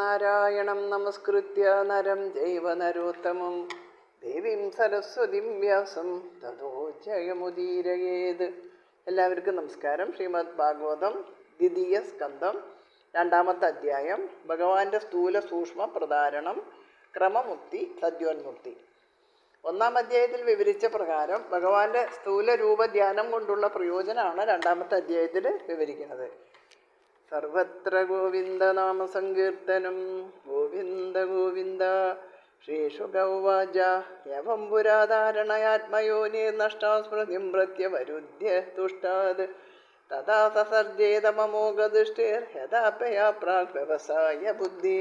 നാരായണം നമസ്കൃത്യ നരം ചൈവ നരോത്തമം ദേവീം സരസ്വതിം വ്യാസം തതോ ജയമുദീരയേത്. എല്ലാവർക്കും നമസ്കാരം. ശ്രീമദ് ഭാഗവതം ദ്വിതീയ സ്കന്ധം 2-ാമത്തെ അധ്യായം. ഭഗവാന്റെ സ്ഥൂല സൂക്ഷ്മ പ്രധാരണം, ക്രമമുക്തി, സദ്യോന്മുക്തി. 1-ാം അധ്യായത്തിൽ വിവരിച്ച പ്രകാരം ഭഗവാന്റെ സ്ഥൂല രൂപ ധ്യാനം കൊണ്ടുള്ള പ്രയോജനമാണ് 2-ാമത്തെ അധ്യായത്തിൽ വിവരിക്കുന്നത്. സർവത്ര ഗോവിന്ദ നാമ സങ്കീർത്തനം ഗോവിന്ദ ഗോവിന്ദ. ശ്രീശുക ഉവാച യവം പുരാധാരണയാത്മയോനി നഷ്ടാസ്മൃതിം പ്രത്യവരുദ്ധ്യ തുഷ്ടാത് തഥാ സസർജേതമോഘദൃഷ്ടിർ യഥാപയാ പ്രാഗ് വ്യവസായ ബുദ്ധി.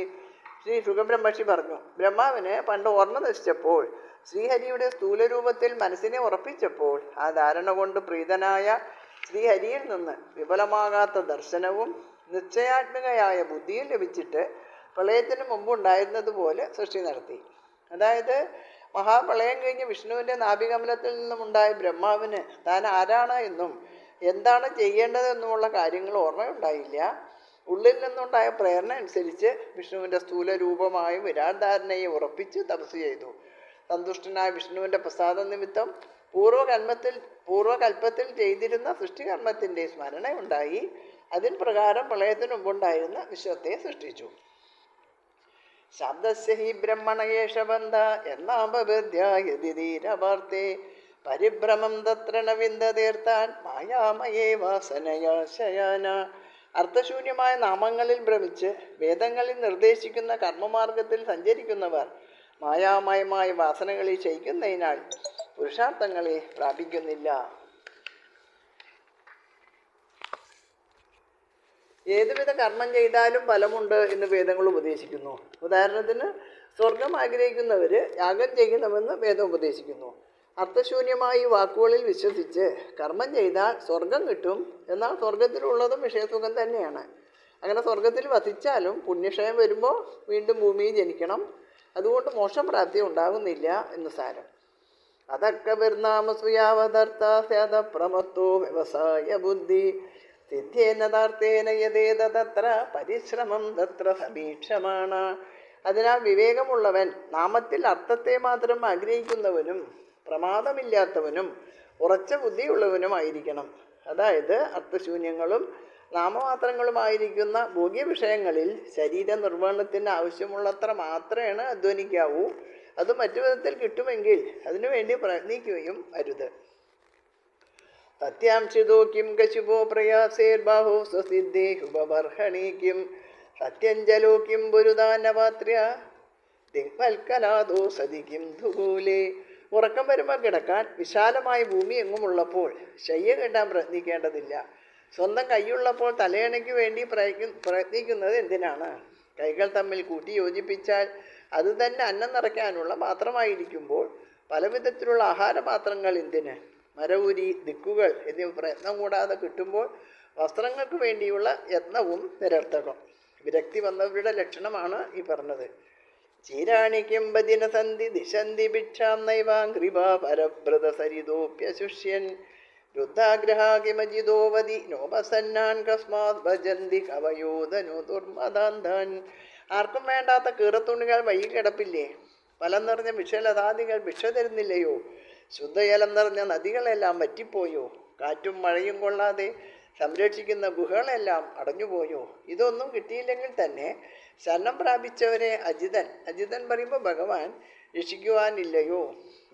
ശ്രീ ശുഖബ്രഹ്മർഷി പറഞ്ഞു, ബ്രഹ്മാവിന് പണ്ട് ഓർമ്മ നശിച്ചപ്പോൾ ശ്രീഹരിയുടെ സ്ഥൂലരൂപത്തിൽ മനസ്സിനെ ഉറപ്പിച്ചപ്പോൾ ആ ധാരണ കൊണ്ട് പ്രീതനായ ശ്രീഹരിയിൽ നിന്ന് വിഫലമാകാത്ത ദർശനവും നിശ്ചയാത്മികയായ ബുദ്ധിയും ലഭിച്ചിട്ട് പ്രളയത്തിന് മുമ്പുണ്ടായിരുന്നതുപോലെ സൃഷ്ടി നടത്തി. അതായത് മഹാപ്രളയം കഴിഞ്ഞ് വിഷ്ണുവിൻ്റെ നാഭികമലത്തിൽ നിന്നുമുണ്ടായ ബ്രഹ്മാവിന് താൻ ആരാണ് എന്നും എന്താണ് ചെയ്യേണ്ടതെന്നുമുള്ള കാര്യങ്ങൾ ഓർമ്മയുണ്ടായില്ല. ഉള്ളിൽ നിന്നുണ്ടായ പ്രേരണ അനുസരിച്ച് വിഷ്ണുവിൻ്റെ സ്ഥൂല രൂപമായ വിരാട് ധാരണയെ ഉറപ്പിച്ച് തപസ് ചെയ്തു. സന്തുഷ്ടനായ വിഷ്ണുവിൻ്റെ പ്രസാദ നിമിത്തം പൂർവകൽപ്പത്തിൽ ചെയ്തിരുന്ന സൃഷ്ടികർമ്മത്തിൻ്റെ സ്മരണയുണ്ടായി. അതിൻ പ്രകാരം പ്രളയത്തിനു മുമ്പുണ്ടായിരുന്ന വിശ്വത്തെ സൃഷ്ടിച്ചു. ശബ്ദസ്യ ഹി ബ്രഹ്മണയേഷബന്ധ എന്നാപവൃദ്ധ്യായതിരവാർത്തേ പരിഭ്രമം തത്ര ന വിന്ദതീർത്ഥാൻ മായാമയേ വാസനയാ ശയാന. അർത്ഥശൂന്യമായ നാമങ്ങളിൽ ഭ്രമിച്ച് വേദങ്ങളിൽ നിർദ്ദേശിക്കുന്ന കർമ്മമാർഗത്തിൽ സഞ്ചരിക്കുന്നവർ മായാമയമായ വാസനകളിൽ ക്ഷയിക്കുന്നതിനാൽ പുരുഷാർത്ഥങ്ങളെ പ്രാപിക്കുന്നില്ല. ഏതുവിധ കർമ്മം ചെയ്താലും ഫലമുണ്ട് എന്ന് വേദങ്ങൾ ഉപദേശിക്കുന്നു. ഉദാഹരണത്തിന് സ്വർഗം ആഗ്രഹിക്കുന്നവർ യാഗം ചെയ്യണമെന്ന് വേദം ഉപദേശിക്കുന്നു. അർത്ഥശൂന്യമായി വാക്കുകളിൽ വിശ്വസിച്ച് കർമ്മം ചെയ്താൽ സ്വർഗം കിട്ടും, എന്നാൽ സ്വർഗത്തിലുള്ളതും വിഷയസുഖം തന്നെയാണ്. അങ്ങനെ സ്വർഗത്തിൽ വസിച്ചാലും പുണ്യക്ഷയം വരുമ്പോൾ വീണ്ടും ഭൂമിയിൽ ജനിക്കണം. അതുകൊണ്ട് മോക്ഷപ്രാപ്തി ഉണ്ടാകുന്നില്ല എന്ന് സാരം. അതൊക്കെ ബിർനാമസുയാവതർത്ഥ പ്രമത്തോ വ്യവസായ ബുദ്ധി സിദ്ധ്യേനതാർത്ഥേന യഥേത തത്ര പരിശ്രമം തത്ര സമീക്ഷമാണ്. അതിനാൽ വിവേകമുള്ളവൻ നാമത്തിൽ അർത്ഥത്തെ മാത്രം ആഗ്രഹിക്കുന്നവനും പ്രമാദമില്ലാത്തവനും ഉറച്ച ബുദ്ധിയുള്ളവനുമായിരിക്കണം. അതായത് അർത്ഥശൂന്യങ്ങളും നാമമാത്രങ്ങളുമായിരിക്കുന്ന ഭോഗ്യ വിഷയങ്ങളിൽ ശരീര നിർവഹണത്തിന് ആവശ്യമുള്ളത്ര മാത്രമേ അധ്വാനിക്കാവൂ. അത് മറ്റു വിധത്തിൽ കിട്ടുമെങ്കിൽ അതിനുവേണ്ടി പ്രയത്നിക്കുകയും അരുത്. സത്യാംശിതോ കിം കശുപോ പ്രയാസേർബാഹോ സ്വസിദ്ധേഹുപവർഹണീ കിം സത്യഞ്ജലോ കിം പുരുദാനപാത്ര്യ ദിഗ്വൽക്കലാദോ സതി കിം ധുകൂലേ. ഉറക്കം വരുമ്പോൾ കിടക്കാൻ വിശാലമായ ഭൂമി എങ്ങുമുള്ളപ്പോൾ ശയ്യ കെട്ടാൻ പ്രയത്നിക്കേണ്ടതില്ല. സ്വന്തം കൈയുള്ളപ്പോൾ തലയണയ്ക്ക് വേണ്ടി പ്രയത്നിക്കുന്നത് എന്തിനാണ്? കൈകൾ തമ്മിൽ കൂട്ടി യോജിപ്പിച്ചാൽ അത് തന്നെ അന്നം നിറയ്ക്കാനുള്ള പാത്രമായിരിക്കുമ്പോൾ പലവിധത്തിലുള്ള ആഹാരപാത്രങ്ങൾ എന്തിന്? മരവുരി, ദിക്കുകൾ എന്നിവ പ്രയത്നം കൂടാതെ കിട്ടുമ്പോൾ വസ്ത്രങ്ങൾക്ക് വേണ്ടിയുള്ള യത്നവും നിരർത്ഥകം. വിരക്തി വന്നവരുടെ ലക്ഷണമാണ് ഈ പറഞ്ഞത്. ചീരാണിക്കും ബദിന സന്ധി ദിശന്തി ഭിക്ഷാം നൈവാംഗ്രിഭാ പരഭ്രത സരിതോപ്യശുഷ്യൻ വൃദ്ധാഗ്രഹാകിമജിതോവതി നോപസന്നാൻ കസ്മാത് ഭജന്തി കവയോധനു ദുർമദാന്താൻ. ആർക്കും വേണ്ടാത്ത കീറത്തുണികൾ വഴി കിടപ്പില്ലേ? ഫലം നിറഞ്ഞ വിഷലതാദികൾ ഭിക്ഷ തരുന്നില്ലയോ? ശുദ്ധജലം നിറഞ്ഞ നദികളെല്ലാം വറ്റിപ്പോയോ? കാറ്റും മഴയും കൊള്ളാതെ സംരക്ഷിക്കുന്ന ഗുഹകളെല്ലാം അടഞ്ഞുപോയോ? ഇതൊന്നും കിട്ടിയില്ലെങ്കിൽ തന്നെ ശരണം പ്രാപിച്ചവരെ അജിതൻ പറയുമ്പോൾ ഭഗവാൻ രക്ഷിക്കുവാനില്ലയോ?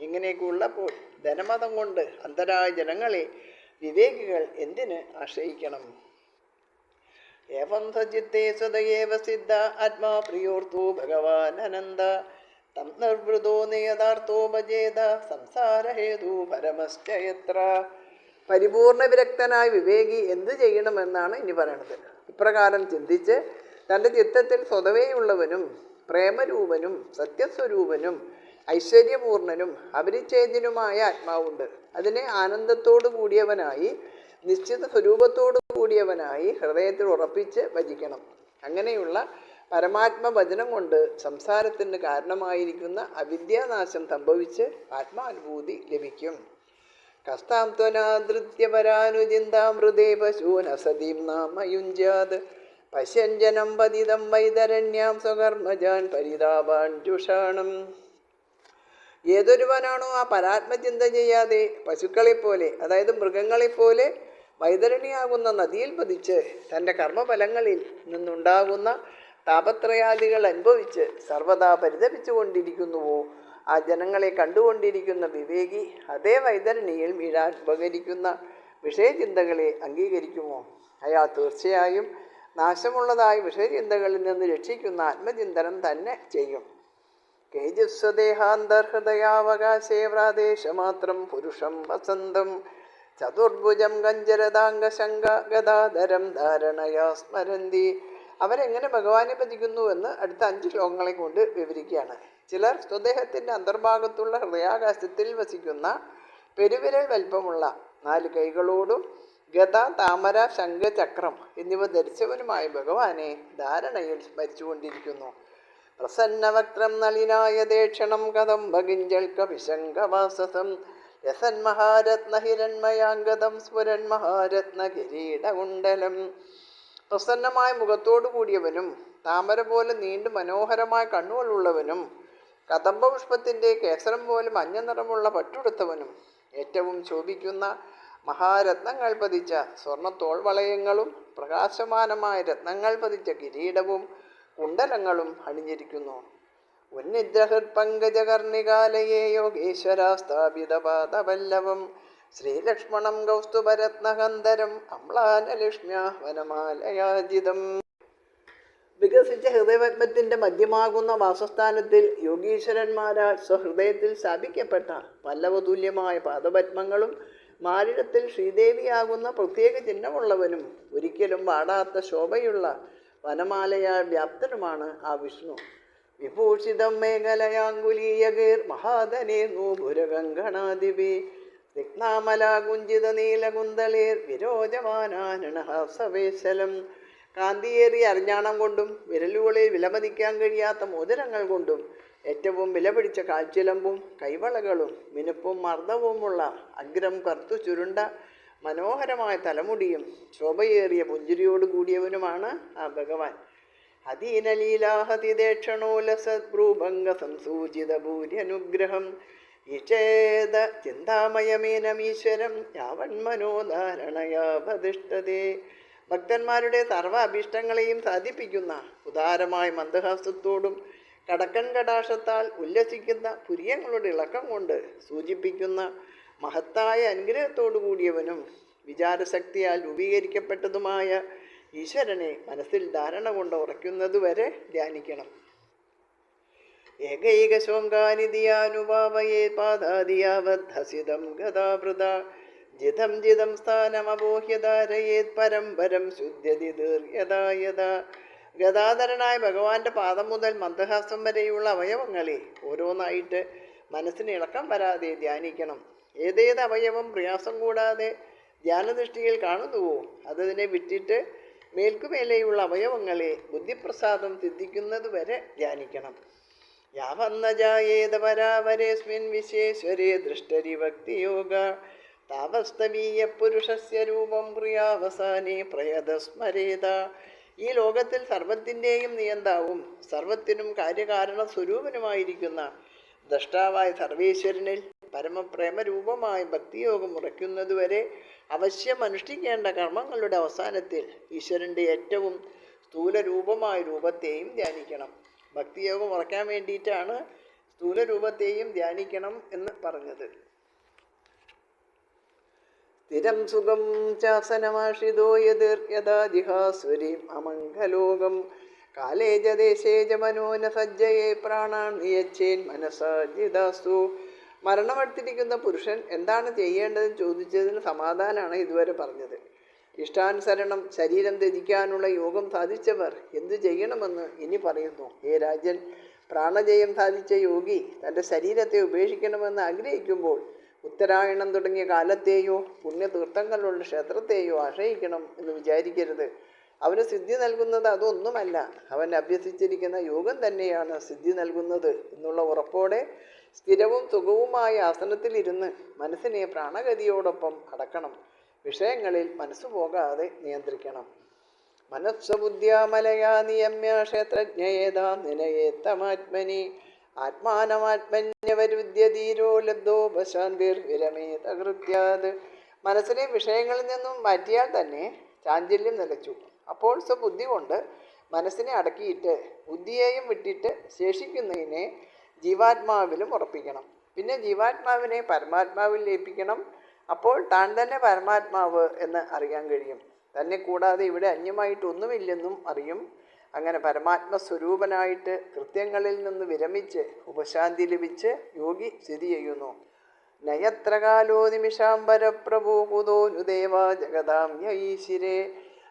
ഇങ്ങനെയൊക്കെ ഉള്ളപ്പോൾ ധനമതം കൊണ്ട് അന്ധരായ ജനങ്ങളെ വിവേകികൾ എന്തിന് ആശ്രയിക്കണം? ഏവം സജിത്തേ സ്വതയേവ സിദ്ധ ആത്മാ പ്രിയോർത്തോ ഭഗവാൻ അനന്ത തം നിർവൃതോ നിയതാർത്ഥോ ഭജേത സംസാരഹേതു പരമശ്ചയത്ര. പരിപൂർണ വിരക്തനായ വിവേകി എന്ത് ചെയ്യണമെന്നാണ് ഇനി പറയണത്. ഇപ്രകാരം ചിന്തിച്ച് തൻ്റെ ചിത്തത്തിൽ സ്വതവേയുള്ളവനും പ്രേമരൂപനും സത്യസ്വരൂപനും ഐശ്വര്യപൂർണനും അപരിച്ഛേദ്യനുമായ ആത്മാവുണ്ട്. അതിനെ ആനന്ദത്തോടു കൂടിയവനായി നിശ്ചിത സ്വരൂപത്തോടു കൂടിയവനായി ഹൃദയത്തിൽ ഉറപ്പിച്ച് ഭജിക്കണം. അങ്ങനെയുള്ള പരമാത്മഭജനം കൊണ്ട് സംസാരത്തിന് കാരണമായിരിക്കുന്ന അവിദ്യാനാശം സംഭവിച്ച് ആത്മാനുഭൂതി ലഭിക്കും. കസ്താം ത്വനാദൃത്യപരാനുചിന്താമൃതേ പശൂന സതീം നാമയുഞ്ജാത് പശ്യഞ്ജനം പതിതം വൈതരണ്യാം സ്വകർമ്മജാൻ പരിതാപാൻ ജുഷാണം. ഏതൊരുവനാണോ ആ പരാത്മചിന്ത ചെയ്യാതെ പശുക്കളെപ്പോലെ, അതായത് മൃഗങ്ങളെപ്പോലെ വൈതരണിയാകുന്ന നദിയിൽ പതിച്ച് തൻ്റെ കർമ്മഫലങ്ങളിൽ നിന്നുണ്ടാകുന്ന താപത്രയാദികൾ അനുഭവിച്ച് സർവദാ പരിതപിച്ചു കൊണ്ടിരിക്കുന്നുവോ, ആ ജനങ്ങളെ കണ്ടുകൊണ്ടിരിക്കുന്ന വിവേകി അതേ വൈതരണിയിൽ വീഴാൻ ഉപകരിക്കുന്ന വിഷയചിന്തകളെ അംഗീകരിക്കുമോ? അയാൾ തീർച്ചയായും നാശമുള്ളതായ വിഷയചിന്തകളിൽ നിന്ന് രക്ഷിക്കുന്ന ആത്മചിന്തനം തന്നെ ചെയ്യും. കേജസ്വദേഹാന്തർഹൃദയാവകാശേ പ്രാദേശമാത്രം പുരുഷം വസന്തം ചതുർഭുജം ഗഞ്ചരദാംഗശങ്ക ഗദാധരം ധാരണയാ സ്മരന്തി. അവരെങ്ങനെ ഭഗവാനെ ഭജിക്കുന്നുവെന്ന് അടുത്ത 5 ശ്ലോകങ്ങളെ കൊണ്ട് വിവരിക്കുകയാണ്. ചിലർ സ്വദേഹത്തിൻ്റെ അന്തർഭാഗത്തുള്ള ഹൃദയാകാശത്തിൽ വസിക്കുന്ന പെരുവിരൽ വലിപ്പമുള്ള 4 കൈകളോടും ഗദ, താമര, ശംഖ, ചക്രം എന്നിവ ധരിച്ചവനുമായ ഭഗവാനെ ധാരണയിൽ സ്മരിച്ചുകൊണ്ടിരിക്കുന്നു. പ്രസന്നവക്രം നളിനായ ദേക്ഷണം കഥം ഭഗിഞ്ചൽ കവിശങ്കവാസസം രസൻ മഹാരത്ന ഹിരൺമയാംഗതം സ്ഫുരൻ മഹാരത്ന കിരീടകുണ്ടലം. പ്രസന്നമായ മുഖത്തോടു കൂടിയവനും താമര പോലെ നീണ്ടു മനോഹരമായ കണ്ണുകളുള്ളവനും കദംബപുഷ്പത്തിൻ്റെ കേസരം പോലെ മഞ്ഞ നിറമുള്ള പട്ടുടുത്തവനും ഏറ്റവും ശോഭിക്കുന്ന മഹാരത്നങ്ങൾ പതിച്ച സ്വർണ്ണത്തോൾ വളയങ്ങളും പ്രകാശമാനമായ രത്നങ്ങൾ പതിച്ച കിരീടവും കുണ്ടലങ്ങളും അണിഞ്ഞിരിക്കുന്നു. ഉന്നിദ്രഹൃത് പങ്കജകർണികാലയേ യോഗേശ്വര സ്ഥാപിതപാദപല്ലവം ശ്രീലക്ഷ്മണം കൗസ്തുഭരത്നകന്ധരം അമ്ലാനലക്ഷ്മ്യ വനമാലയാജിതം. വികസിച്ച ഹൃദയപത്മത്തിൻ്റെ മധ്യമാകുന്ന വാസസ്ഥാനത്തിൽ യോഗീശ്വരന്മാരാൽ സ്വഹൃദയത്തിൽ സ്ഥാപിക്കപ്പെട്ട പല്ലവതുല്യമായ പാദപത്മങ്ങളും മാരിടത്തിൽ ശ്രീദേവിയാകുന്ന പ്രത്യേക ചിഹ്നമുള്ളവനും ഒരിക്കലും വാടാത്ത ശോഭയുള്ള വനമാലയാൽ വ്യാപ്തനുമാണ് ആ വിഷ്ണു. വിഭൂഷിതം മേഖലയാങ്കുലീയകീർ മഹാധനേ നൂപുരകങ്കണാദിപി സ്നിഗ്ധാമലാകുഞ്ചിത നീലകുന്തളേർ വിരോചമാനാനണഹാസവേശലം. കാന്തിയേറിയ അരഞ്ഞാണം കൊണ്ടും വിരലുകളിൽ വിലമതിക്കാൻ കഴിയാത്ത മോതിരങ്ങൾ കൊണ്ടും ഏറ്റവും വിലപിടിച്ച കാൽച്ചിലമ്പും കൈവളകളും മിനുപ്പും മർദ്ദവുമുള്ള അഗ്രം കറുത്തു ചുരുണ്ട മനോഹരമായ തലമുടിയും ശോഭയേറിയ പുഞ്ചിരിയോട് കൂടിയവനുമാണ് ആ ഭഗവാൻ. അധീനലീലാഹതിദേക്ഷണോലസദ്ഭ്രൂഭംഗ സംസൂചിത ഭൂര്യനുഗ്രഹം ഈക്ഷേത ചിന്താമയമേനമീശ്വരം യാവന്മനോധാരണയാഭതിഷ്ഠതേ. ഭക്തന്മാരുടെ സർവ്വ അഭീഷ്ടങ്ങളെയും സാധിപ്പിക്കുന്ന ഉദാരമായ മന്ദഹാസത്തോടും കടക്കൻ കടാക്ഷത്താൽ ഉല്ലസിക്കുന്ന പുരിയങ്ങളുടെ ഇളക്കം കൊണ്ട് സൂചിപ്പിക്കുന്ന മഹത്തായ അനുഗ്രഹത്തോടു കൂടിയവനും വിചാരശക്തിയാൽ രൂപീകരിക്കപ്പെട്ടതുമായ ഈശ്വരനെ മനസ്സിൽ ധാരണ കൊണ്ട് ഉറയ്ക്കുന്നതുവരെ ധ്യാനിക്കണം. ഏകൈകശോങ്കാനിധിയാനുഭാവയേ പാദാദിയാവദ്ധസിതം ഗതാഭൃത ജിതം ജിതം സ്ഥാനമബോഹ്യധാരയേത് പരം പരം ശുദ്ധ്യതി ദീർഘ്യതായത. ഗദാധരനായ ഭഗവാന്റെ പാദം മുതൽ മന്ദഹാസം വരെയുള്ള അവയവങ്ങളെ ഓരോന്നായിട്ട് മനസ്സിന് ഇളക്കം വരാതെ ധ്യാനിക്കണം. ഏതേത് അവയവം പ്രയാസം കൂടാതെ ധ്യാനദൃഷ്ടിയിൽ കാണുന്നുവോ അതതിനെ വിട്ടിട്ട് മേൽക്കുമേലെയുള്ള അവയവങ്ങളെ ബുദ്ധിപ്രസാദം സിദ്ധിക്കുന്നതുവരെ ധ്യാനിക്കണം. യാവന്ന ജായേത പരാവരേസ്മിൻ വിശേശ്വരേ ദൃഷ്ടരി ഭക്തിയോഗ താപസ്തവീയ പുരുഷസ്യ രൂപം പ്രിയാവസാനേ പ്രയതസ്മരേത. ഈ ലോകത്തിൽ സർവത്തിൻ്റെയും നിയന്താവും സർവത്തിനും കാര്യകാരണ സ്വരൂപനുമായിരിക്കുന്ന ദ്രഷ്ടാവായ സർവേശ്വരനിൽ പരമപ്രേമരൂപമായ ഭക്തിയോഗം ഉറയ്ക്കുന്നതുവരെ അവശ്യം അനുഷ്ഠിക്കേണ്ട കർമ്മങ്ങളുടെ അവസാനത്തിൽ ഈശ്വരൻ്റെ ഏറ്റവും സ്ഥൂലരൂപമായ രൂപത്തെയും ധ്യാനിക്കണം. ഭക്തിയോഗം ഉറക്കാൻ വേണ്ടിയിട്ടാണ് സ്ഥൂലരൂപത്തെയും ധ്യാനിക്കണം എന്ന് പറഞ്ഞത്. സ്ഥിരം സുഖം ചാസനമാഷിതോ യഥാജിഹാസ്വരീം അമംഗലോകം കാലേജദേശേജ മനോന സജ്ജയെ പ്രാണാൻ നിയച്ചേൻ മനസാജിതാസ്തു. മരണമെടുത്തിരിക്കുന്ന പുരുഷൻ എന്താണ് ചെയ്യേണ്ടതെന്ന് ചോദിച്ചതിന് സമാധാനമാണ് ഇതുവരെ പറഞ്ഞത്. ഇഷ്ടാനുസരണം ശരീരം ത്യജിക്കാനുള്ള യോഗം സാധിച്ചവർ എന്തു ചെയ്യണമെന്ന് ഇനി പറയുന്നു. ഹേ രാജൻ, പ്രാണജയം സാധിച്ച യോഗി തൻ്റെ ശരീരത്തെ ഉപേക്ഷിക്കണമെന്ന് ആഗ്രഹിക്കുമ്പോൾ ഉത്തരായണം തുടങ്ങിയ കാലത്തെയോ പുണ്യതീർത്ഥങ്ങളുള്ള ക്ഷേത്രത്തെയോ ആശ്രയിക്കണം എന്ന് വിചാരിക്കരുത്. അവന് സിദ്ധി നൽകുന്നത് അതൊന്നുമല്ല, അവൻ അഭ്യസിച്ചിരിക്കുന്ന യോഗം തന്നെയാണ് സിദ്ധി നൽകുന്നത് എന്നുള്ള ഉറപ്പോടെ സ്ഥിരവും സുഖവുമായ ആസനത്തിലിരുന്ന് മനസ്സിനെ പ്രാണഗതിയോടൊപ്പം അടക്കണം. വിഷയങ്ങളിൽ മനസ്സു പോകാതെ നിയന്ത്രിക്കണം. മനസ്സബുദ്ധ്യാമലയാ നിയമ്യ ക്ഷേത്രജ്ഞയേതാ നിനയേത്തമാത്മനി ആത്മാനമാത്മന്യവരുദ്ധ്യധീരോ ലബ്ധോപശാന്തിർവിരമേതകൃത്യാത്. മനസ്സിനെ വിഷയങ്ങളിൽ നിന്നും മാറ്റിയാൽ തന്നെ ചാഞ്ചല്യം നിലച്ചു. അപ്പോൾ സ്വബുദ്ധി കൊണ്ട് മനസ്സിനെ അടക്കിയിട്ട് ബുദ്ധിയെയും വിട്ടിട്ട് ശേഷിക്കുന്നതിനെ ജീവാത്മാവിലും ഉറപ്പിക്കണം. പിന്നെ ജീവാത്മാവിനെ പരമാത്മാവിൽ ലയിപ്പിക്കണം. അപ്പോൾ താൻ തന്നെ പരമാത്മാവ് എന്ന് അറിയാൻ കഴിയും. തന്നെ കൂടാതെ ഇവിടെ അന്യമായിട്ടൊന്നുമില്ലെന്നും അറിയും. അങ്ങനെ പരമാത്മസ്വരൂപനായിട്ട് കൃത്യങ്ങളിൽ നിന്ന് വിരമിച്ച് ഉപശാന്തി ലഭിച്ച് യോഗി സ്ഥിതി ചെയ്യുന്നു. നയത്ര കാലോ നിമിഷാംബരപ്രഭോ കുതോനുദേവാ ജഗതാം യൈശിരേ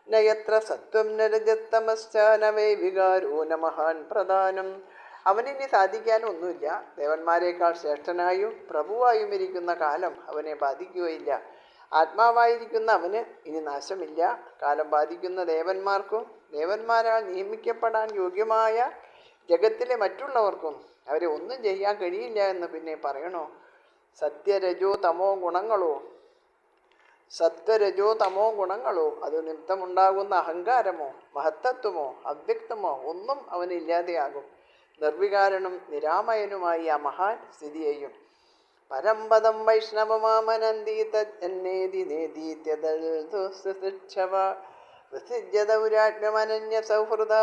നയത്ര സത്വം നരജത്തമശ്ചാനവേ വികാരോ ന മഹാൻ പ്രധാനം. അവനിനി സാധിക്കാനൊന്നുമില്ല. ദേവന്മാരെക്കാൾ ശ്രേഷ്ഠനായും പ്രഭുവായും ഇരിക്കുന്ന കാലം അവനെ ബാധിക്കുകയില്ല. ആത്മാവായിരിക്കുന്ന അവന് ഇനി നാശമില്ല. കാലം ബാധിക്കുന്ന ദേവന്മാർക്കും ദേവന്മാരാൽ നിയമിക്കപ്പെടാൻ യോഗ്യമായ ജഗത്തിലെ മറ്റുള്ളവർക്കും അവരെ ഒന്നും ചെയ്യാൻ കഴിയില്ല എന്ന് പിന്നെ പറയണോ? സത്യരജോ തമോ ഗുണങ്ങളോ അത് നിമിത്തമുണ്ടാകുന്ന അഹങ്കാരമോ മഹത്തത്വമോ അവ്യക്തമോ ഒന്നും അവനില്ലാതെയാകും. നിർവികാരനും നിരാമയനുമായി ആ മഹാൻ സ്ഥിതി ചെയ്യും. പരമ്പദം വൈഷ്ണവമാമനന്ദീ തന്നേതി നേദീത്യദൽദുസ്സൃച്ഛവ പ്രസിജ്യദൗരാജ്ഞമനന്യ സൗഹൃദ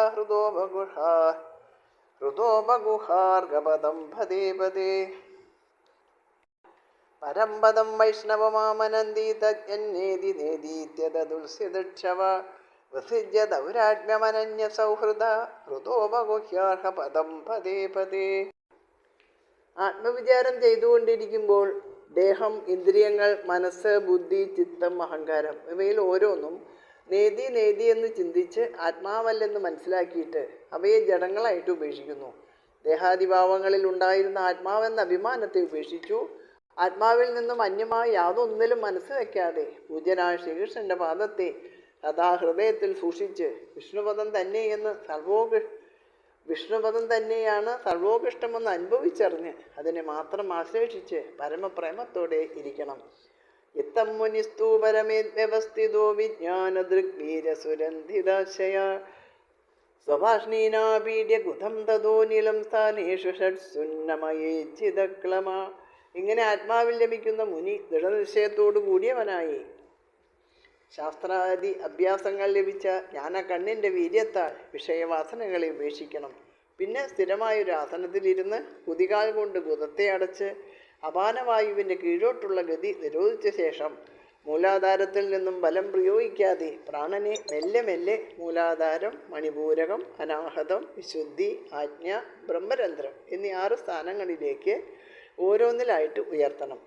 ഹൃദോപഗുഹാർഗപദം പദേ പദേ. പരമ്പദം വൈഷ്ണവമാമനന്ദീ തന്നേതി നേദീത്യദുൽസ്യദൃച്ഛവ പ്രസിജ്യദൗരാജ്ഞമനന്യ സൗഹൃദ ഹൃദോപഗുഹ്യാർഗപദം പദേ പദേ. ആത്മവിചാരം ചെയ്തുകൊണ്ടിരിക്കുമ്പോൾ ദേഹം, ഇന്ദ്രിയങ്ങൾ, മനസ്സ്, ബുദ്ധി, ചിത്തം, അഹങ്കാരം ഇവയിൽ ഓരോന്നും നേതി എന്ന് ചിന്തിച്ച് ആത്മാവല്ലെന്ന് മനസ്സിലാക്കിയിട്ട് അവയെ ജഡങ്ങളായിട്ട് ഉപേക്ഷിക്കുന്നു. ദേഹാദിഭാവങ്ങളിൽ ഉണ്ടായിരുന്ന ആത്മാവെന്ന അഭിമാനത്തെ ഉപേക്ഷിച്ചു. ആത്മാവിൽ നിന്നും അന്യമായ യാതൊന്നിലും മനസ്സ് വയ്ക്കാതെ പൂജ്യനായ ശ്രീകൃഷ്ണന്റെ പാദത്തെ സദാ ഹൃദയത്തിൽ സൂക്ഷിച്ച് വിഷ്ണുപദം തന്നെയാണ് സർവോകൃഷ്ടമെന്ന് അനുഭവിച്ചറിഞ്ഞ് അതിനെ മാത്രം ആശ്ലേഷിച്ച് പരമപ്രേമത്തോടെ ഇരിക്കണം. ഇത്തം മുനിസ്തു പരമേവസ്ഥിതോ വിജ്ഞാനദൃഗ്വീരസുരന്ധിതാശയ സ്വഭാഷ്ണീനാപീഡ്യ കുതം തതോ നിലം സ്ഥാനേഷു ഷഡ്സുന്നമയേച്ഛിതക്ലമ. ഇങ്ങനെ ആത്മാവിൽ ലഭിക്കുന്ന മുനി ദൃഢനിശ്ചയത്തോടു കൂടിയവനായി ശാസ്ത്രാദി അഭ്യാസങ്ങൾ ലഭിച്ച ജ്ഞാനക്കണ്ണിൻ്റെ വീര്യത്താൽ വിഷയവാസനകളെ ഉപേക്ഷിക്കണം. പിന്നെ സ്ഥിരമായൊരു ആസനത്തിലിരുന്ന് കുതികാൽ കൊണ്ട് ഗുദത്തെ അടച്ച് അപാനവായുവിൻ്റെ കീഴോട്ടുള്ള ഗതി നിരോധിച്ച ശേഷം മൂലാധാരത്തിൽ നിന്നും ബലം പ്രയോഗിക്കാതെ പ്രാണനെ മെല്ലെ മെല്ലെ മൂലാധാരം, മണിപൂരകം, അനാഹതം, വിശുദ്ധി, ആജ്ഞ, ബ്രഹ്മരന്ധ്രം എന്നീ 6 സ്ഥാനങ്ങളിലേക്ക് ഓരോന്നിലായിട്ട് ഉയർത്തണം.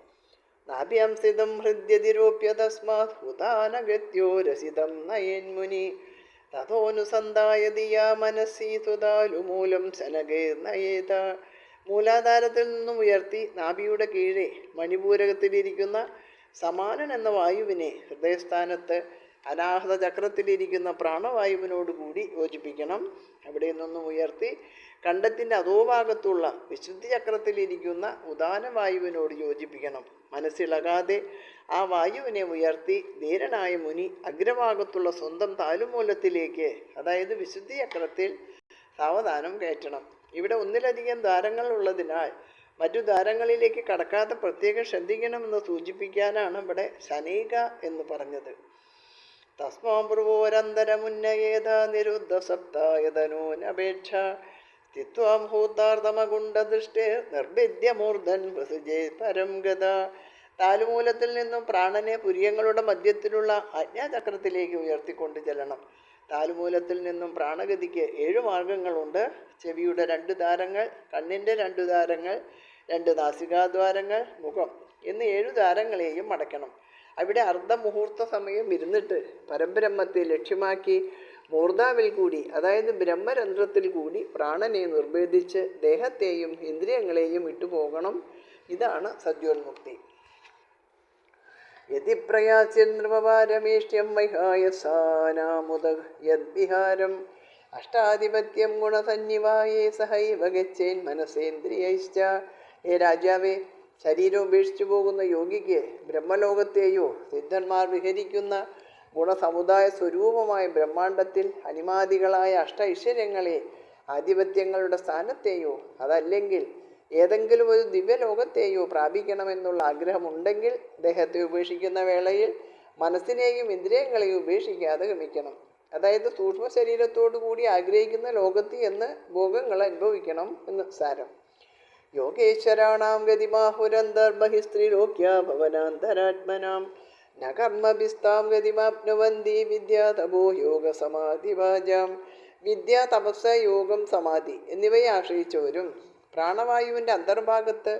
നാഭ്യംസിതം ഹൃദ്യതിരോപ്യ തസ്മാത് ഉദാനഗത്യോ രസിതം നയന്മുനി തഥോനുസന്ധായ ദിയാ മനസ്സി തുതാലുമൂലം ശനകേ നയേത. മൂലാധാരത്തിൽ നിന്നും ഉയർത്തി നാഭിയുടെ കീഴെ മണിപൂരകത്തിലിരിക്കുന്ന സമാനൻ എന്ന വായുവിനെ ഹൃദയസ്ഥാനത്ത് അനാഹത ചക്രത്തിലിരിക്കുന്ന പ്രാണവായുവിനോടുകൂടി യോജിപ്പിക്കണം. അവിടെ നിന്നും ഉയർത്തി കണ്ടത്തിൻ്റെ അധോഭാഗത്തുള്ള വിശുദ്ധി ചക്രത്തിലിരിക്കുന്ന ഉദാനവായുവിനോട് യോജിപ്പിക്കണം. മനസ്സിളകാതെ ആ വായുവിനെ ഉയർത്തി ധീരനായ മുനി അഗ്രഭാഗത്തുള്ള സ്വന്തം താലുമൂലത്തിലേക്ക്, അതായത് വിശുദ്ധി ചക്രത്തിൽ സാവധാനം കയറ്റണം. ഇവിടെ ഒന്നിലധികം ദ്വാരങ്ങൾ ഉള്ളതിനാൽ മറ്റു ദ്വാരങ്ങളിലേക്ക് കടക്കാതെ പ്രത്യേകം ശ്രദ്ധിക്കണമെന്ന് സൂചിപ്പിക്കാനാണ് ഇവിടെ ശനൈക എന്ന് പറഞ്ഞത്. തസ്മാപൂർവോരന്തരമുന്നയേത നിരുദ്ധ സപ്തായതനോനപേക്ഷ സ്ഥിത്വാം ഹൂതാർത്തമകുണ്ടദൃഷ്ടേ നിർഭിദ്യമൂർധൻ പ്രസുജേ പരം ഗത. താലുമൂലത്തിൽ നിന്നും പ്രാണനെ പുരിയങ്ങളുടെ മധ്യത്തിലുള്ള ആജ്ഞാചക്രത്തിലേക്ക് ഉയർത്തിക്കൊണ്ട് ചെല്ലണം. താലുമൂലത്തിൽ നിന്നും പ്രാണഗതിക്ക് 7 മാർഗങ്ങളുണ്ട്. ചെവിയുടെ 2 ദ്വാരങ്ങൾ, കണ്ണിൻ്റെ 2 ദ്വാരങ്ങൾ, 2 നാസികാദ്വാരങ്ങൾ, മുഖം എന്നീ 7 ദ്വാരങ്ങളെയും അടയ്ക്കണം. അവിടെ അർദ്ധമുഹൂർത്ത സമയം ഇരുന്നിട്ട് പരബ്രഹ്മത്തെ ലക്ഷ്യമാക്കി മൂർധാവിൽ കൂടി, അതായത് ബ്രഹ്മരന്ധ്രത്തിൽ കൂടി പ്രാണനെ നിർഭേദിച്ച് ദേഹത്തെയും ഇന്ദ്രിയങ്ങളെയും വിട്ടുപോകണം. ഇതാണ് സദ്യോന്മുക്തി. യതി പ്രയാസ്യനൃപവാരമേഷ്ട്യം വൈഹായസാനാമുദ യദ്വിഹാരം അഷ്ടാധിപത്യം ഗുണസന്നിവായേ സഹൈവ ഗച്ഛേൻ മനസേന്ദ്രിയൈശ്ച. ഹേ രാജാവേ, ശരീരം ഉപേക്ഷിച്ചു പോകുന്ന യോഗിക്ക് ബ്രഹ്മലോകത്തെയോ സിദ്ധന്മാർ വിഹരിക്കുന്ന ഗുണസമുദായ സ്വരൂപമായ ബ്രഹ്മാണ്ടത്തിൽ അനിമാദികളായ ഐശ്വര്യങ്ങളെ ആധിപത്യങ്ങളുടെ സ്ഥാനത്തെയോ അതല്ലെങ്കിൽ ഏതെങ്കിലും ഒരു ദിവ്യലോകത്തെയോ പ്രാപിക്കണമെന്നുള്ള ആഗ്രഹമുണ്ടെങ്കിൽ ദേഹത്തെ ഉപേക്ഷിക്കുന്ന വേളയിൽ മനസ്സിനെയും ഇന്ദ്രിയങ്ങളെയും ഉപേക്ഷിക്കാതെ ഗമിക്കണം. അതായത് സൂക്ഷ്മ ശരീരത്തോടു കൂടി ആഗ്രഹിക്കുന്ന ലോകത്ത് എന്ന് ഭോഗങ്ങൾ അനുഭവിക്കണം എന്ന് സാരം. യോഗേശ്വരാണാം ഗതിമാഹുരന്തർബഹിസ്ത്രീലോക്യ ഭവനാന്തരാത്മനാം ന കർമ്മഭിസ്താം ഗതിമാപ്നുവന്തി വിദ്യാതപോ യോഗ സമാധിവാജാം. വിദ്യ, തപസ്, യോഗം, സമാധി എന്നിവയെ ആശ്രയിച്ചവരും പ്രാണവായുവിൻ്റെ അന്തർഭാഗത്ത്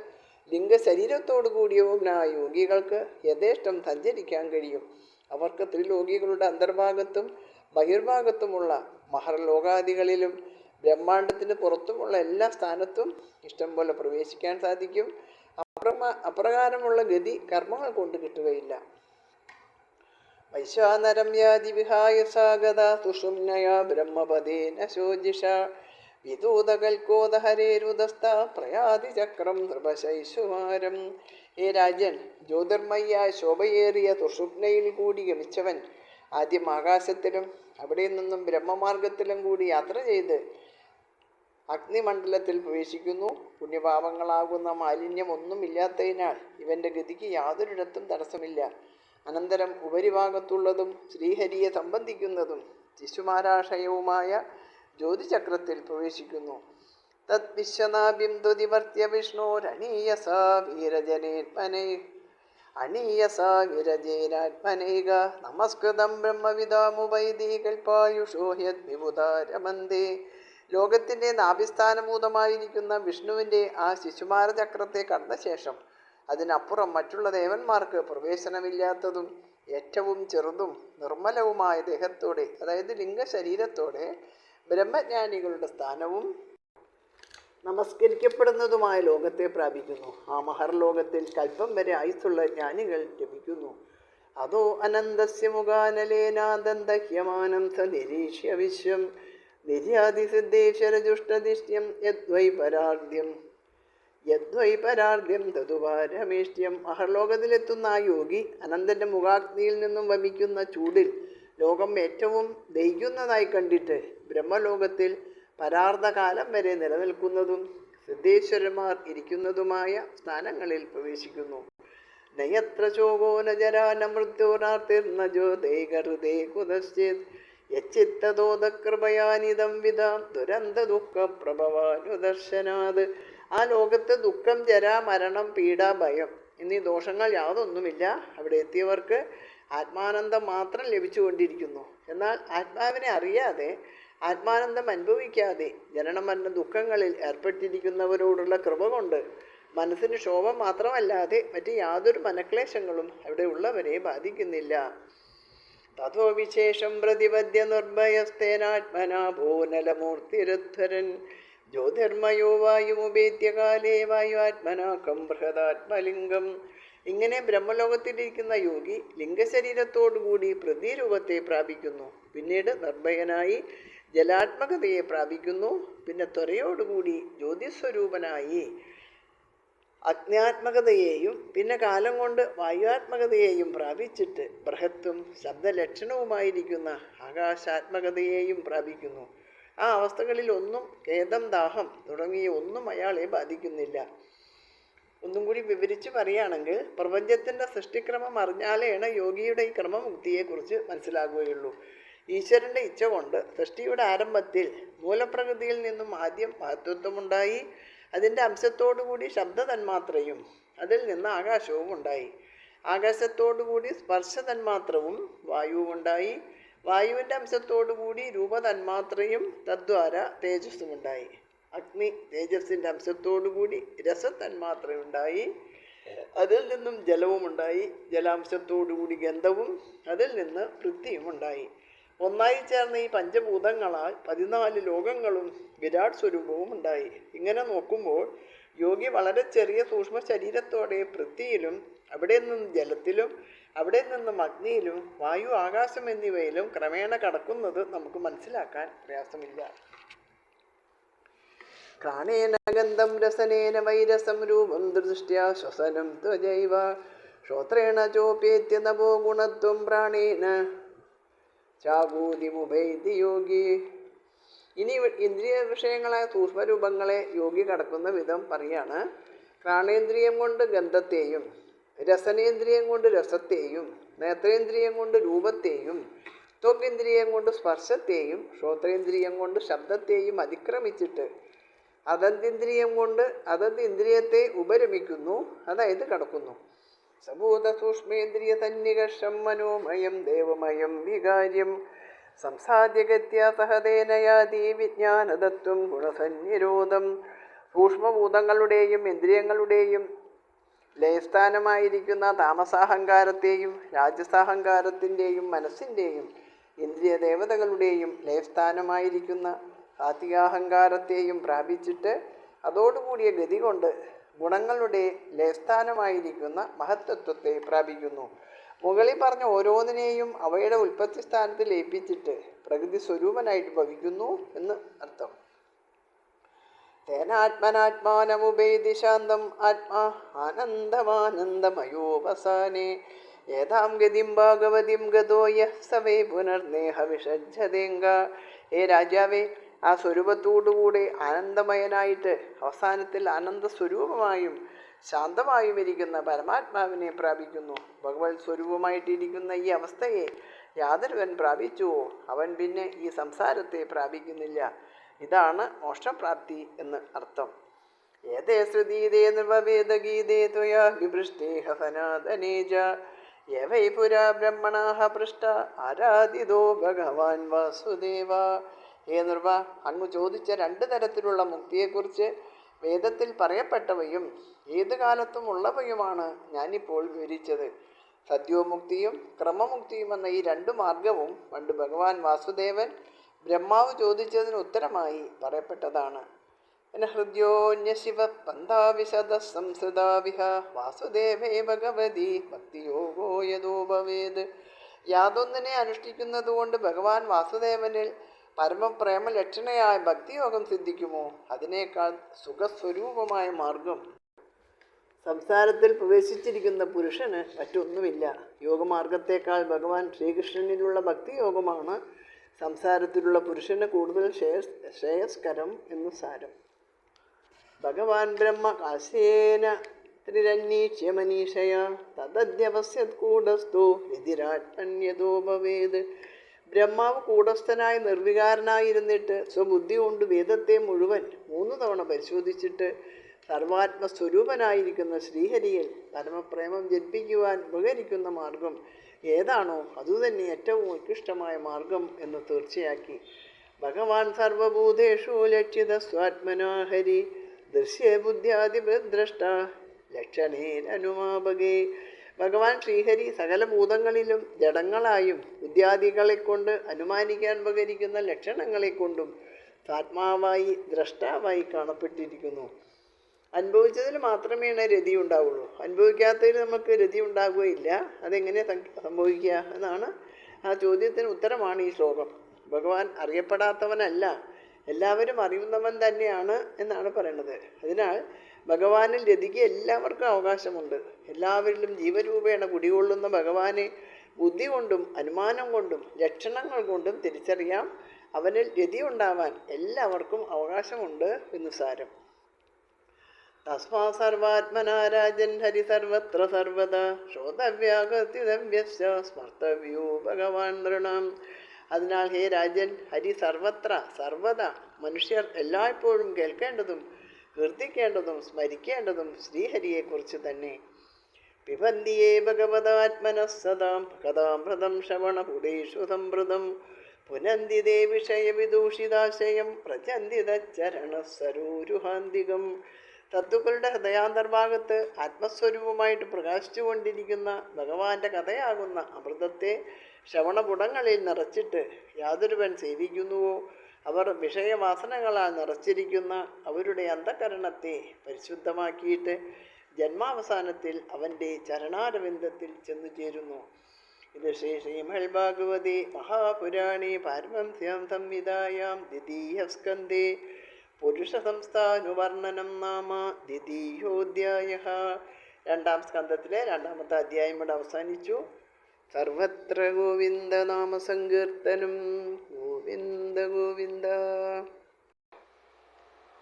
ലിംഗശരീരത്തോടു കൂടിയവനായ യോഗികൾക്ക് യഥേഷ്ടം സഞ്ചരിക്കാൻ കഴിയും. അവർക്ക് ത്രിലോകികളുടെ അന്തർഭാഗത്തും ബഹിർഭാഗത്തുമുള്ള മഹർലോകാദികളിലും ബ്രഹ്മാണ്ടത്തിന് പുറത്തുമുള്ള എല്ലാ സ്ഥാനത്തും ഇഷ്ടം പോലെ പ്രവേശിക്കാൻ സാധിക്കും. അപ്രകാരമുള്ള ഗതി കർമ്മങ്ങൾ കൊണ്ട് കിട്ടുകയില്ല. വൈശ്വാനരം യാതി വിഹായ സാഗത സുഷുമ്നയ ബ്രഹ്മപദേന ശോജിഷ വിദൂതകൽക്കോദഹരേരുദസ്ത പ്രയാതി ചക്രം നൃപശൈശുമാരം. ഹേ രാജൻ, ജ്യോതിർമയ്യായ ശോഭയേറിയ സുഷുപ്നയിൽ കൂടി ഗമിച്ചവൻ ആദ്യം ആകാശത്തിലും അവിടെ നിന്നും ബ്രഹ്മമാർഗത്തിലും കൂടി യാത്ര ചെയ്ത് അഗ്നിമണ്ഡലത്തിൽ പ്രവേശിക്കുന്നു. പുണ്യപാപങ്ങളാകുന്ന മാലിന്യം ഒന്നുമില്ലാത്തതിനാൽ ഇവൻ്റെ ഗതിക്ക് യാതൊരിടത്തും തടസ്സമില്ല. അനന്തരം ഉപരിഭാഗത്തുള്ളതും ശ്രീഹരിയെ സംബന്ധിക്കുന്നതും ശിശുമാരാശയവുമായ ജ്യോതിചക്രത്തിൽ പ്രവേശിക്കുന്നു. തദ് വിശ്വനാഭ്യം ദ്വതിവർത്തിയ വിഷ്ണോരണീയസ വീരജേനാത്മനൈക നമസ്കൃതം ബ്രഹ്മവിദാമുപൈദീകൽപായുഷോ യദ്വിബുധാരമന്തേ. ലോകത്തിൻ്റെ നാഭിസ്ഥാനഭൂതമായിരിക്കുന്ന വിഷ്ണുവിൻ്റെ ആ ശിശുമാരചക്രത്തെ കണ്ട ശേഷം അതിനപ്പുറം മറ്റുള്ള ദേവന്മാർക്ക് പ്രവേശനമില്ലാത്തതും ഏറ്റവും ചെറുതും നിർമ്മലവുമായ ദേഹത്തോടെ, അതായത് ലിംഗശരീരത്തോടെ ബ്രഹ്മജ്ഞാനികളുടെ സ്ഥാനവും നമസ്കരിക്കപ്പെടുന്നതുമായ ലോകത്തെ പ്രാപിക്കുന്നു. ആ മഹർലോകത്തിൽ കൽപ്പം വരെ ആയുസ്സുള്ള ജ്ഞാനികൾ ലഭിക്കുന്നു. അതോ അനന്തസ്യ മുഖാനലേനാദന്തഹ്യമാനം സ നിരീക്ഷ്യ വിശ്വം നിര്യാതിസിദ്ധേശ്വരജുഷ്ടദിഷ്ട്യം യദ്വൈപരാർദ്ധ്യം തതുപാരമേഷ്ട്യം. മഹർലോകത്തിലെത്തുന്ന ആ യോഗി അനന്തൻ്റെ മുഖാഗ്നിയിൽ നിന്നും വമിക്കുന്ന ചൂടിൽ ലോകം ഏറ്റവും ദഹിക്കുന്നതായി കണ്ടിട്ട് ബ്രഹ്മലോകത്തിൽ പരാർദ്ധകാലം വരെ നിലനിൽക്കുന്നതും സിദ്ധേശ്വരന്മാർ ഇരിക്കുന്നതുമായ സ്ഥാനങ്ങളിൽ പ്രവേശിക്കുന്നു. നയത്ര ശോകോ ന ജരാ ന മൃത്യോരാർത്തിർന ജ്യോതൈകഹൃദേ കുതശ്ചിത് യച്ചിത്തദോദകൃപയാനിദം വിധാം ദുരന്ത ദുഃഖ പ്രഭവാനുദർശനാത്. ആ ലോകത്ത് ദുഃഖം, ജര, മരണം, പീഡ, ഭയം എന്നീ ദോഷങ്ങൾ യാതൊന്നുമില്ല. അവിടെ എത്തിയവർക്ക് ആത്മാനന്ദം മാത്രം ലഭിച്ചുകൊണ്ടിരിക്കുന്നു. എന്നാൽ ആത്മാവിനെ അറിയാതെ ആത്മാനന്ദം അനുഭവിക്കാതെ ജനനമരണ ദുഃഖങ്ങളിൽ ഏർപ്പെട്ടിരിക്കുന്നവരോടുള്ള കൃപ കൊണ്ട് മനസ്സിന് ശോഭം മാത്രമല്ലാതെ മറ്റ് യാതൊരു മനക്ലേശങ്ങളും അവിടെ ഉള്ളവരെ ബാധിക്കുന്നില്ല. തഥോ വിശേഷം പ്രതിപദ്യ നിർഭയസ്തേനാത്മനാ ഭൂനലമൂർത്തിരുദ്ധരൻ ജ്യോതിർമയോ വായുമുപേത്യകാലേ വായുആത്മനാക്കം ബൃഹദാത്മലിംഗം. ഇങ്ങനെ ബ്രഹ്മലോകത്തിലിരിക്കുന്ന യോഗി ലിംഗശരീരത്തോടുകൂടി പ്രതിരൂപത്തെ പ്രാപിക്കുന്നു. പിന്നീട് നിർഭയനായി ജലാത്മകതയെ പ്രാപിക്കുന്നു. പിന്നെ ത്വരയോടുകൂടി ജ്യോതിസ്വരൂപനായി അഗ്നാത്മകതയെയും പിന്നെ കാലം കൊണ്ട് വായുവാത്മകതയെയും പ്രാപിച്ചിട്ട് ബൃഹത്തും ശബ്ദലക്ഷണവുമായിരിക്കുന്ന ആകാശാത്മകതയെയും പ്രാപിക്കുന്നു. ആ അവസ്ഥകളിൽ ഒന്നും ഖേദം, ദാഹം തുടങ്ങിയ ഒന്നും അയാളെ ബാധിക്കുന്നില്ല. ഒന്നും കൂടി വിവരിച്ച് പറയുകയാണെങ്കിൽ, പ്രപഞ്ചത്തിൻ്റെ സൃഷ്ടിക്രമം അറിഞ്ഞാലേണ് യോഗിയുടെ ഈ ക്രമമുക്തിയെക്കുറിച്ച് മനസ്സിലാകുകയുള്ളൂ. ഈശ്വരൻ്റെ ഇച്ഛ കൊണ്ട് സൃഷ്ടിയുടെ ആരംഭത്തിൽ മൂലപ്രകൃതിയിൽ നിന്നും ആദ്യം മഹത്വത്വമുണ്ടായി. അതിൻ്റെ അംശത്തോടുകൂടി ശബ്ദതന്മാത്രയും അതിൽ നിന്ന് ആകാശവും ഉണ്ടായി. ആകാശത്തോടുകൂടി സ്പർശതന്മാത്രവും വായുവും ഉണ്ടായി. വായുവിൻ്റെ അംശത്തോടുകൂടി രൂപതന്മാത്രയും തദ്വാര തേജസ്സുമുണ്ടായി. അഗ്നി തേജസ്സിൻ്റെ അംശത്തോടുകൂടി രസതന്മാത്രയുണ്ടായി. അതിൽ നിന്നും ജലവുമുണ്ടായി. ജലാംശത്തോടുകൂടി ഗന്ധവും അതിൽ നിന്ന് പൃഥ്വിയും ഉണ്ടായി. ഒന്നായി ചേർന്ന ഈ പഞ്ചഭൂതങ്ങളാൽ 14 ലോകങ്ങളും വിരാട് സ്വരൂപവും ഉണ്ടായി. ഇങ്ങനെ നോക്കുമ്പോൾ യോഗി വളരെ ചെറിയ സൂക്ഷ്മ ശരീരത്തോടെ പൃഥ്വിയിലും അവിടെ നിന്നും ജലത്തിലും അവിടെ നിന്നും അഗ്നിയിലും വായു, ആകാശം എന്നിവയിലും ക്രമേണ കടക്കുന്നത് നമുക്ക് മനസ്സിലാക്കാൻ പ്രയാസമില്ല. ഘ്രാണേന ഗന്ധം രസനേന വൈരസം രൂപം ദൃഷ്ട്യാ ശ്വസനം ത്വജൈവ ശ്രോത്രേണ ചോപ്യേത്യ നഭോ ഗുണത്വം പ്രാണേന ചാകൂതിമുപൈതി യോഗി. ഇനി ഇന്ദ്രിയ വിഷയങ്ങളായ സൂക്ഷ്മരൂപങ്ങളെ യോഗി കടക്കുന്ന വിധം പറയാണ്. ഘ്രാണേന്ദ്രിയം കൊണ്ട് ഗന്ധത്തെയും, രസനേന്ദ്രിയം കൊണ്ട് രസത്തെയും, നേത്രേന്ദ്രിയം കൊണ്ട് രൂപത്തെയും, ത്വകേന്ദ്രിയം കൊണ്ട് സ്പർശത്തെയും, ശ്രോത്രേന്ദ്രിയം കൊണ്ട് ശബ്ദത്തെയും അതിക്രമിച്ചിട്ട് അതന്തിന്ദ്രിയം കൊണ്ട് അതത് ഇന്ദ്രിയത്തെ ഉപരമിക്കുന്നു, അതായത് കടക്കുന്നു. സഭൂത സൂക്ഷ്മേന്ദ്രിയ സന്നികർഷം മനോമയം ദേവമയം വികാര്യം സംസാദ്യഗത്യാ സഹതേനയാതി വിജ്ഞാനതത്വം ഗുണസന്നിരോധം. സൂക്ഷ്മഭൂതങ്ങളുടെയും ഇന്ദ്രിയങ്ങളുടെയും ലയസ്ഥാനമായിരിക്കുന്ന താമസാഹങ്കാരത്തെയും രാജസാഹങ്കാരത്തിൻ്റെയും മനസ്സിൻ്റെയും ഇന്ദ്രിയ ദേവതകളുടെയും ലയസ്ഥാനമായിരിക്കുന്ന സാത്വികാഹങ്കാരത്തെയും പ്രാപിച്ചിട്ട് അതോടുകൂടിയ ഗതി കൊണ്ട് ഗുണങ്ങളുടെ ലയസ്ഥാനമായിരിക്കുന്ന മഹത്തത്വത്തെ പ്രാപിക്കുന്നു. മുകളിൽ പറഞ്ഞ ഓരോന്നിനെയും അവയുടെ ഉൽപ്പത്തി സ്ഥാനത്ത് ലയിപ്പിച്ചിട്ട് പ്രകൃതി സ്വരൂപനായിട്ട് ഭവിക്കുന്നു എന്ന് അർത്ഥം. തേനാത്മനാത്മാനമുപേതി ശാന്തം ആത്മാ ആനന്ദമാനന്ദമയോപസാനേ ഏതാം ഗതിം ഭാഗവതിം ഗതോയ സവേ പുനർനേഹ വിഷജ്ജതേങ്ക. ഹേ രാജാവേ, ആ സ്വരൂപത്തോടുകൂടെ ആനന്ദമയനായിട്ട് അവസാനത്തിൽ ആനന്ദസ്വരൂപമായും ശാന്തമായും ഇരിക്കുന്ന പരമാത്മാവിനെ പ്രാപിക്കുന്നു. ഭഗവത് സ്വരൂപമായിട്ടിരിക്കുന്ന ഈ അവസ്ഥയെ യാതൊരുവൻ പ്രാപിച്ചുവോ അവൻ പിന്നെ ഈ സംസാരത്തെ പ്രാപിക്കുന്നില്ല. ഇതാണ് മോക്ഷപ്രാപ്തി എന്ന് അർത്ഥം. ഏതേ ശ്രുതീതേ നിർവവേദഗീതേ ത്വയാ വിഭൃഷ്ടേഹ സനാതനേജ യവൈ പുരാ ബ്രഹ്മണാഹ പൃഷ്ട ആരാധിതോ ഭഗവാൻ വാസുദേവ. ഹേ നിർവ, അങ്ങ് ചോദിച്ച 2 തരത്തിലുള്ള മുക്തിയെക്കുറിച്ച് വേദത്തിൽ പറയപ്പെട്ടവയും ഏത് കാലത്തും ഉള്ളവയുമാണ് ഞാനിപ്പോൾ വിവരിച്ചത്. സദ്യോമുക്തിയും ക്രമമുക്തിയും എന്ന ഈ 2 മാർഗവും പണ്ട് ഭഗവാൻ വാസുദേവൻ ബ്രഹ്മാവ് ചോദിച്ചതിന് ഉത്തരമായി പറയപ്പെട്ടതാണ്. ഹൃദ്യോന്യശിവ പന്ഥാവിശദ സംസൃതാവിഹ വാസുദേവേ ഭഗവതി ഭക്തിയോഗോ യദോ ഭവേത്. യാതൊന്നിനെ അനുഷ്ഠിക്കുന്നത് കൊണ്ട് ഭഗവാൻ വാസുദേവനിൽ പരമപ്രേമ ലക്ഷണയായ ഭക്തിയോഗം സിദ്ധിക്കുമോ അതിനേക്കാൾ സുഖസ്വരൂപമായ മാർഗം സംസാരത്തിൽ പ്രവേശിച്ചിരിക്കുന്ന പുരുഷന് മറ്റൊന്നുമില്ല. യോഗമാർഗത്തേക്കാൾ ഭഗവാൻ ശ്രീകൃഷ്ണനിലുള്ള ഭക്തിയോഗമാണ് സംസാരത്തിലുള്ള പുരുഷന് കൂടുതൽ ശ്രേയസ്കരം എന്ന് സാരം. ഭഗവാൻ ബ്രഹ്മ കാശേന ത്രിരന്വീക്ഷ്യ മനീഷയ തദ്യപശ്യത് കൂടസ്ഥോ വിധിരാത്മന്യതോ ഭവേത്. ബ്രഹ്മാവ് കൂടസ്ഥനായി നിർവികാരനായിരുന്നിട്ട് സ്വബുദ്ധി കൊണ്ട് വേദത്തെ മുഴുവൻ 3 തവണ പരിശോധിച്ചിട്ട് സർവാത്മസ്വരൂപനായിരിക്കുന്ന ശ്രീഹരിയിൽ പരമപ്രേമം ജനിപ്പിക്കുവാൻ ഉപകരിക്കുന്ന മാർഗം ഏതാണോ അതുതന്നെ ഏറ്റവും ഉത്കൃഷ്ടമായ മാർഗം എന്ന് തീർച്ചയാക്കി. ഭഗവാൻ സർവഭൂതേഷു ലക്ഷിത സ്വാത്മനാ ഹരി ദൃശ്യേ ബുദ്ധ്യാദിദ്രഷ്ട ലക്ഷണേനുമാപകേ. ഭഗവാൻ ശ്രീഹരി സകല ഭൂതങ്ങളിലും ജഡങ്ങളായും ബുദ്ധ്യാദികളെ കൊണ്ട് അനുമാനിക്കാൻ ഉപകരിക്കുന്ന ലക്ഷണങ്ങളെ കൊണ്ടും ആത്മാവായി ദ്രഷ്ടാവായി കാണപ്പെട്ടിരിക്കുന്നു. അനുഭവിച്ചതിൽ മാത്രമേ രതി ഉണ്ടാവുള്ളൂ. അനുഭവിക്കാത്തതിൽ നമുക്ക് രതി ഉണ്ടാകുകയില്ല. അതെങ്ങനെ സംഭവിക്കുക എന്നാണ് ആ ചോദ്യത്തിന് ഉത്തരമാണ് ഈ ശ്ലോകം. ഭഗവാൻ അറിയപ്പെടാത്തവനല്ല, എല്ലാവരും അറിയുന്നവൻ തന്നെയാണ് എന്നാണ് പറയുന്നത്. അതിനാൽ ഭഗവാനിൽ രതിക്ക് എല്ലാവർക്കും അവകാശമുണ്ട്. എല്ലാവരിലും ജീവരൂപേണ കുടികൊള്ളുന്ന ഭഗവാനെ ബുദ്ധി കൊണ്ടും അനുമാനം കൊണ്ടും ലക്ഷണങ്ങൾ കൊണ്ടും തിരിച്ചറിയാം. അവനിൽ രതി ഉണ്ടാവാൻ എല്ലാവർക്കും അവകാശമുണ്ട് എന്ന് സാരം. തസ്മാ സർവാത്മനാരാജൻ ഹരി സർവത്ര സർവദാ ശ്രോതവ്യാകർത്തിതവ്യശ്ച സ്മർത്തവ്യോ ഭഗവാൻ നൃണാം. അതിനാൽ ഹേ രാജൻ, ഹരി സർവത്ര സർവദാ മനുഷ്യർ എല്ലായ്പ്പോഴും കേൾക്കേണ്ടതും കീർത്തിക്കേണ്ടതും സ്മരിക്കേണ്ടതും ശ്രീഹരിയെക്കുറിച്ച് തന്നെ. പിബന്തിയേ ഭഗവതാത്മനഃ സദാം കഥാമൃതം ശ്രവണപുടേഷു സംവൃതം പുനന്തിതേ വിഷയവിദൂഷിതാശയം പ്രചന്തിതചരണസരോരുഹാന്തികം. തത്വക്കളുടെ ഹൃദയാന്തർഭാഗത്ത് ആത്മസ്വരൂപമായിട്ട് പ്രകാശിച്ചു കൊണ്ടിരിക്കുന്ന ഭഗവാന്റെ കഥയാകുന്ന അമൃതത്തെ ശ്രവണപുടങ്ങളിൽ നിറച്ചിട്ട് യാതൊരുവൻ സേവിക്കുന്നുവോ അവർ വിഷയവാസനകളാൽ നിറച്ചിരിക്കുന്ന അവരുടെ അന്ധകരണത്തെ പരിശുദ്ധമാക്കിയിട്ട് ജന്മാവസാനത്തിൽ അവൻ്റെ ചരണാരവിന്ദത്തിൽ ചെന്നു ചേരുന്നു. ഇത് ശ്രീമദ് ഭാഗവതേ മഹാപുരാണേ പാരമഹംസ്യാം സംഹിതായാം ദ്വിതീയസ്കന്ധേ പുരുഷസംസ്ഥാനുവർണ്ണനം നാമ ദ്വിതീയോധ്യായഃ. 2-ാം സ്കന്ധത്തിലെ 2-ാമത്തെ അധ്യായം ഇവിടെ അവസാനിച്ചു. സർവത്ര ഗോവിന്ദനാമസങ്കീർത്തനം. ഗോവിന്ദ ഗോവിന്ദ.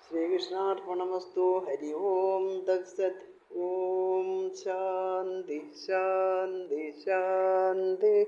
ശ്രീകൃഷ്ണാർപ്പണമസ്തു. ഹരി ഓം തത്സത്. ഓം ശാന്തി ശാന്തി ശാന്തി.